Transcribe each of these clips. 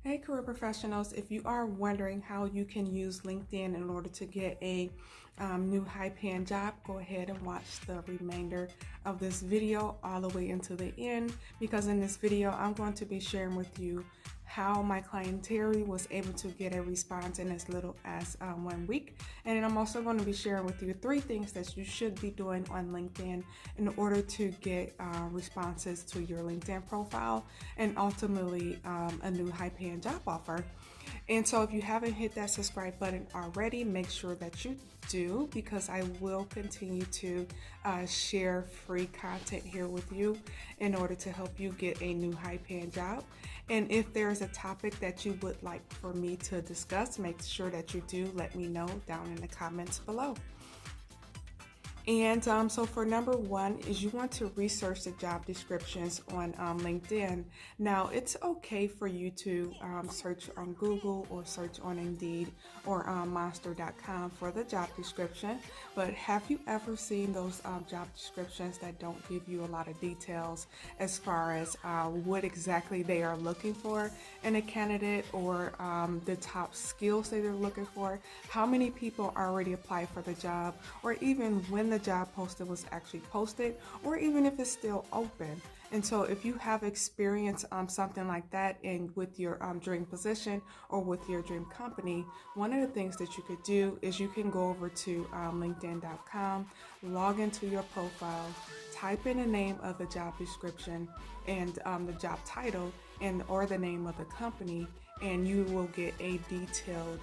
Hey, career professionals, if you are wondering how you can use LinkedIn in order to get a new high-paying job, go ahead and watch the remainder of this video all the way until the end, because in this video, I'm going to be sharing with you how my client Terry was able to get a response in as little as 1 week. And then I'm also going to be sharing with you 3 things that you should be doing on LinkedIn in order to get responses to your LinkedIn profile and ultimately a new high-paying job offer. And so if you haven't hit that subscribe button already, make sure that you do, because I will continue to share free content here with you in order to help you get a new high-paying job. And if there's a topic that you would like for me to discuss, make sure that you do let me know down in the comments below. And so for number 1 is you want to research the job descriptions on LinkedIn. Now, it's okay for you to search on Google or search on Indeed or monster.com for the job description, but have you ever seen those job descriptions that don't give you a lot of details as far as what exactly they are looking for in a candidate, or the top skills that they're looking for, how many people already applied for the job, or even when the job posted was actually posted, or even if it's still open? And so if you have experience something like that in with your dream position or with your dream company, one of the things that you could do is you can go over to linkedin.com, log into your profile, type in the name of the job description and the job title and or the name of the company, and you will get a detailed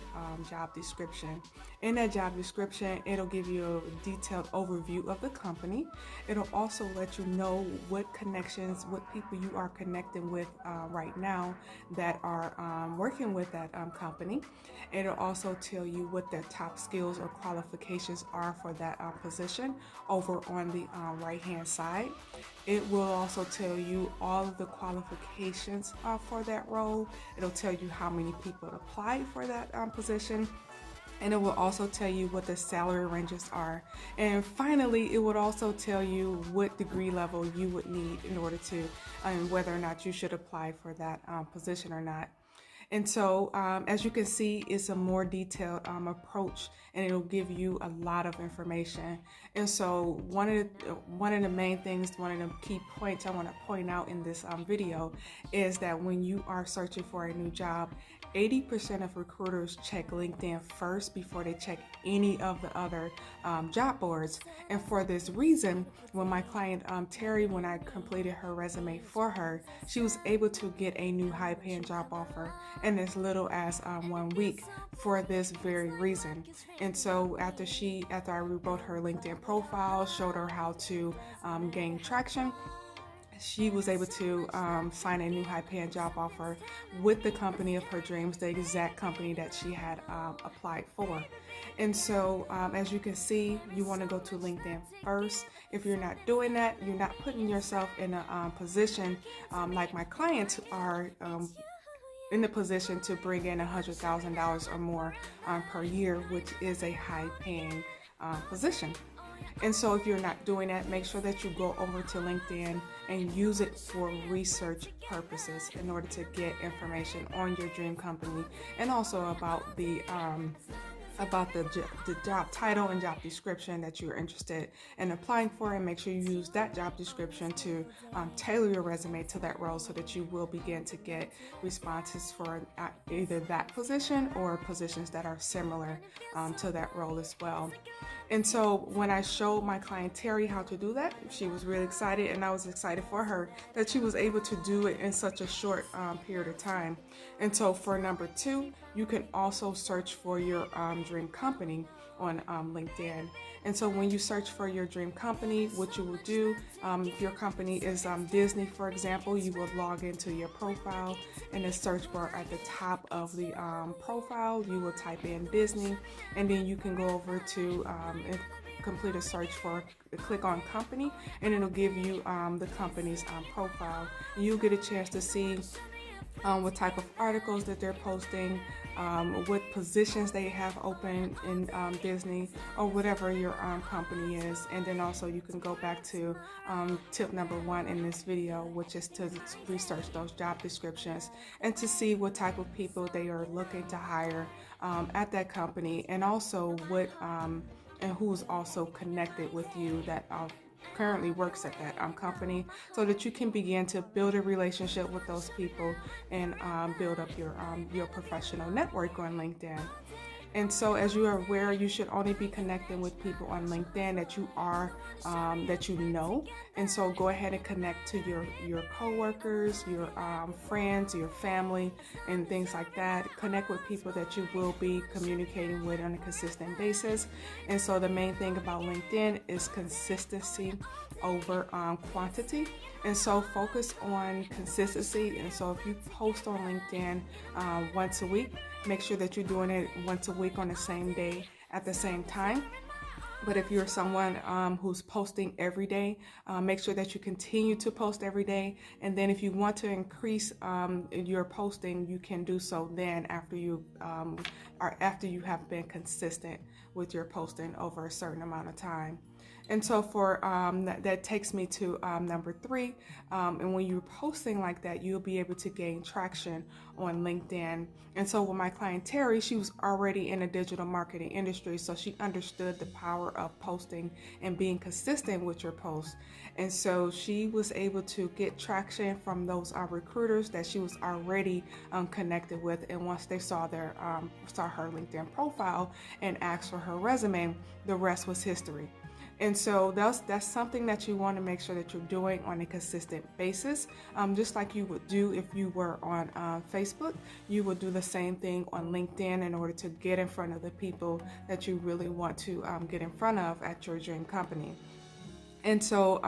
job description. In that job description, it'll give you a detailed overview of the company. It'll also let you know what connections, what people you are connecting with right now that are working with that company. It'll also tell you what their top skills or qualifications are for that position over on the right-hand side. It will also tell you all of the qualifications for that role. It'll tell you how many people applied for that position. And it will also tell you what the salary ranges are. And finally, it would also tell you what degree level you would need in order to, and whether or not you should apply for that position or not. And so, as you can see, it's a more detailed approach, and it'll give you a lot of information. And so, one of the main things, one of the key points I want to point out in this video is that when you are searching for a new job, 80% of recruiters check LinkedIn first before they check any of the other job boards. And for this reason, when my client Terry, when I completed her resume for her, she was able to get a new high-paying job offer in as little as 1 week for this very reason. And so after I rewrote her LinkedIn profile, showed her how to gain traction, she was able to sign a new high-paying job offer with the company of her dreams, the exact company that she had applied for. And so as you can see, you want to go to LinkedIn first. If you're not doing that, you're not putting yourself in a position like my clients are in the position to bring in $100,000 or more per year, which is a high-paying position. And so if you're not doing that, make sure that you go over to LinkedIn and use it for research purposes in order to get information on your dream company, and also about the job title and job description that you're interested in applying for, and make sure you use that job description to tailor your resume to that role so that you will begin to get responses for either that position or positions that are similar to that role as well. And so when I showed my client Terry how to do that, she was really excited, and I was excited for her that she was able to do it in such a short period of time. And so for number 2, you can also search for your dream company on LinkedIn. And so when you search for your dream company, what you will do, if your company is Disney, for example, you will log into your profile. In the search bar at the top of the profile, you will type in Disney, and then you can go over to complete a search for, click on company, and it'll give you the company's profile. You'll get a chance to see what type of articles that they're posting, what positions they have open in Disney or whatever your company is. And then also you can go back to tip number 1 in this video, which is to research those job descriptions and to see what type of people they are looking to hire at that company, and also what and who's also connected with you that currently works at that company, so that you can begin to build a relationship with those people and build up your professional network on LinkedIn. And so, as you are aware, you should only be connecting with people on LinkedIn that you know. And so, go ahead and connect to your coworkers, your friends, your family, and things like that. Connect with people that you will be communicating with on a consistent basis. And so, the main thing about LinkedIn is consistency over quantity. And so focus on consistency. And so if you post on LinkedIn once a week, make sure that you're doing it once a week on the same day at the same time. But if you're someone who's posting every day, make sure that you continue to post every day. And then if you want to increase your posting, you can do so then after you have been consistent with your posting over a certain amount of time. And so for that takes me to number 3. And when you're posting like that, you'll be able to gain traction on LinkedIn. And so with my client Terry, she was already in the digital marketing industry, so she understood the power of posting and being consistent with your posts. And so she was able to get traction from those recruiters that she was already connected with. And once they saw her LinkedIn profile and asked for her resume, the rest was history. And so that's something that you want to make sure that you're doing on a consistent basis. Just like you would do if you were on Facebook, you would do the same thing on LinkedIn in order to get in front of the people that you really want to get in front of at your dream company. And so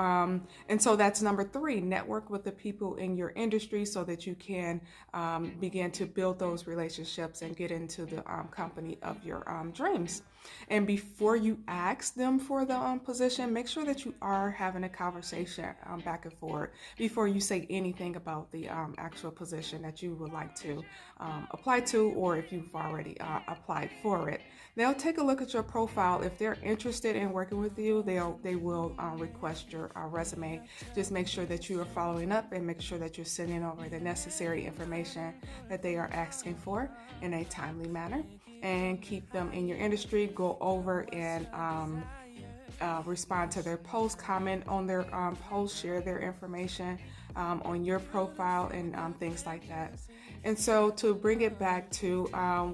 that's number 3, network with the people in your industry so that you can begin to build those relationships and get into the company of your dreams. And before you ask them for the position, make sure that you are having a conversation back and forth before you say anything about the actual position that you would like to apply to, or if you've already applied for it. They'll take a look at your profile. If they're interested in working with you, they will request your resume. Just make sure that you are following up and make sure that you're sending over the necessary information that they are asking for in a timely manner, and keep them in your industry. Go over and respond to their posts, comment on their posts, share their information on your profile, and things like that. And so to bring it back to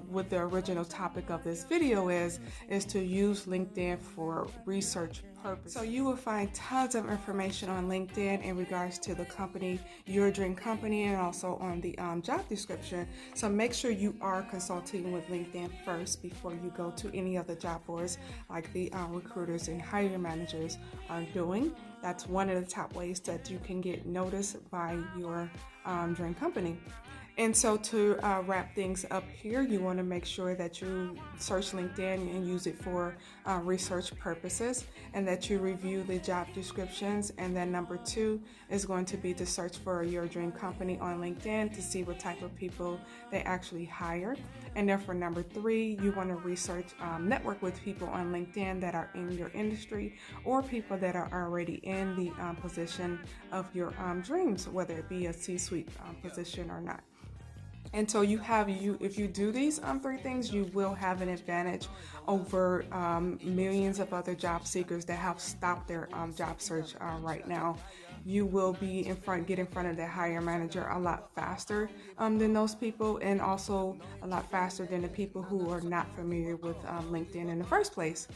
what the original topic of this video is to use LinkedIn for research purposes. So you will find tons of information on LinkedIn in regards to the company, your dream company, and also on the job description. So make sure you are consulting with LinkedIn first before you go to any other job boards like the recruiters and hiring managers are doing. That's one of the top ways that you can get noticed by your dream company. And so to wrap things up here, you want to make sure that you search LinkedIn and use it for research purposes, and that you review the job descriptions. And then number 2 is going to be to search for your dream company on LinkedIn to see what type of people they actually hire. And then for number 3, you want to research, network with people on LinkedIn that are in your industry or people that are already in the position of your dreams, whether it be a C-suite position or not. And so if you do these 3 things, you will have an advantage over millions of other job seekers that have stopped their job search right now. You will be get in front of the hiring manager a lot faster than those people, and also a lot faster than the people who are not familiar with LinkedIn in the first place.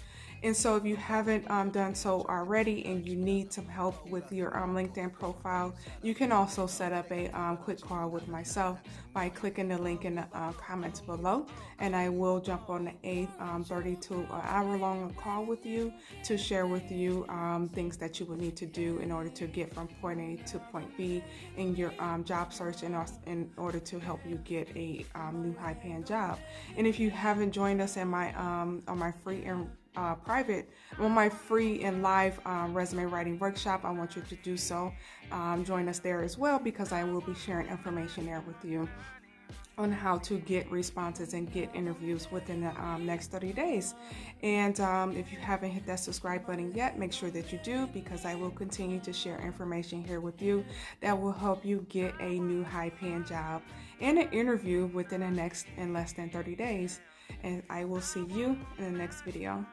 And so if you haven't done so already and you need some help with your LinkedIn profile, you can also set up a quick call with myself by clicking the link in the comments below, and I will jump on a 30 to an hour long call with you to share with you things that you will need to do in order to get from point A to point B in your job search, and also in order to help you get a new high-paying job. And if you haven't joined us in my on my free my free and live resume writing workshop. I want you to do so. Join us there as well, because I will be sharing information there with you on how to get responses and get interviews within the next 30 days. And if you haven't hit that subscribe button yet, make sure that you do, because I will continue to share information here with you that will help you get a new high-paying job and an interview within less than 30 days. And I will see you in the next video.